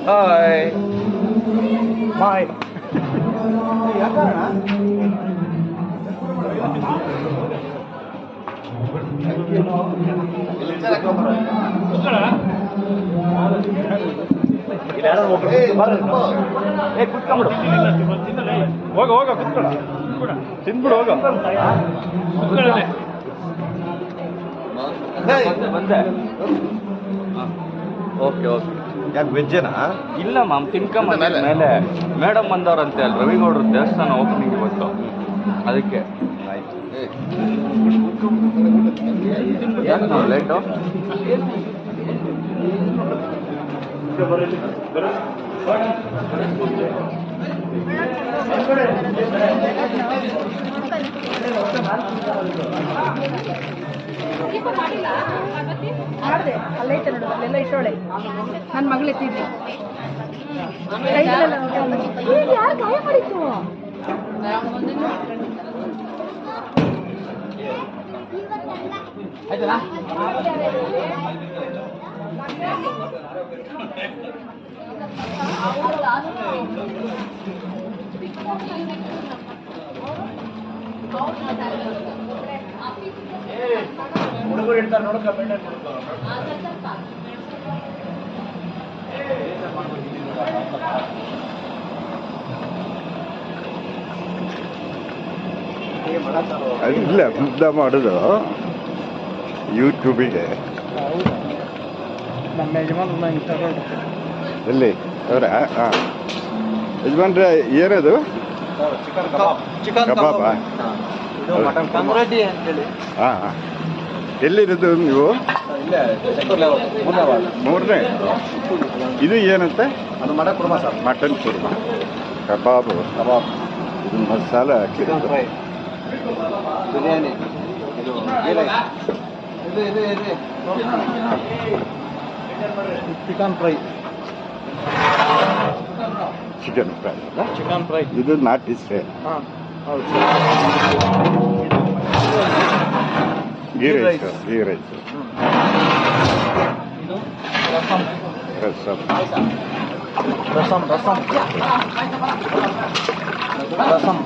Hi bye. ಕುತ್ಕೊಂಬಿಡು, ಹೋಗ ಹೋಗ ಕುತ್ಕೊಳ, ತಿಂದ್ಬಿಡು ಹೋಗ. ಬಂದೆ. Okay okay. ಯಾಕೆ ವೆಜ್ಜೇನಾ? ಇಲ್ಲ ಮ್ಯಾಮ್, ತಿನ್ಕೊಂಬ ಮೇಲೆ ಮೇಡಮ್ ಬಂದವ್ರಂತೆ ಅಲ್ಲಿ ರವಿಗೌಡ್ರ ದೇವಸ್ಥಾನ ಓಪನಿಂಗ್ ಇವತ್ತು, ಅದಕ್ಕೆ. ಯಾಕೆ ನಾವು ಲೇಟು? ಮಾಡಿದೆ, ಅಲ್ಲೈತೆ ನೋಡು, ಅಲ್ಲೆಲ್ಲ ಇಟ್ಟೋಳೆ. ನನ್ನ ಮಗಳು ಎತ್ತಿದ್ವಿ. ಯಾರು ಗಾಯ ಮಾಡಿತ್ತು? ಆಯ್ತಲ್ಲ? ಹುಡುಗರು ಇರ್ತಾರೆ ನೋಡು, ಕಮೆಂಟ್ ಇಲ್ಲ, ಮುದ್ದ ಮಾಡೋದು ಯೂಟ್ಯೂಬಿಗೆ. ನಮ್ಮ ಯಜಮಾನ ಎಲ್ಲಿ ಅವರ? ಹಾಂ, ಯಜಮಾನ್ರೆ ಏನದು? ಚಿಕನ್ ಕಬಾಬ? ಮಟನ್ ಕಮರೆಡ್ಡಿ ಅಂತೇಳಿ. ಹಾಂ ಹಾಂ. ಎಲ್ಲಿರೋದು ನೀವು? ಮೂರನೇ. ಇದು ಏನಂತೆ? ಅದು mutton kurma sir. Mutton kurma, kebab, ಇದು ಮಸಾಲ ಹಾಕಿರೋದು. ಫ್ರೈ, ಬಿರಿಯಾನಿ, ಇದು chicken fry. Chicken fry. Chicken fry ಇದು ನಾಟಿ ಸ್ಟೈಲ್. ಹಾಂ ಹೌದು. Ghee rice. Ghee rice. ಇದು ರಸಂ. ರಸಂ. ರಸಂ ರಸಂ ರಸಂ.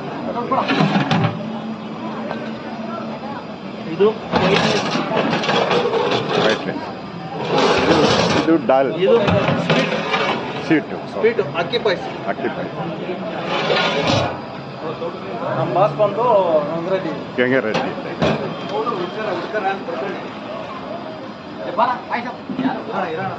ಇದು ವೈಟ್ ರೈಸ್. ಇದು ದಾಲ್. ಇದು ಸ್ವೀಟು. ಸ್ವೀಟು, ಅಕ್ಕಿ ಪಾಯಸ. ಅಕ್ಕಿ ಪಾಯಸ. ನಮ್ಮ ಬಾಸ್ ಬಂದು ರೆಡ್ಡಿ. ಗಂಗರೆಡ್ಡಿ. ಹಾಂ, ಇರೋಣ.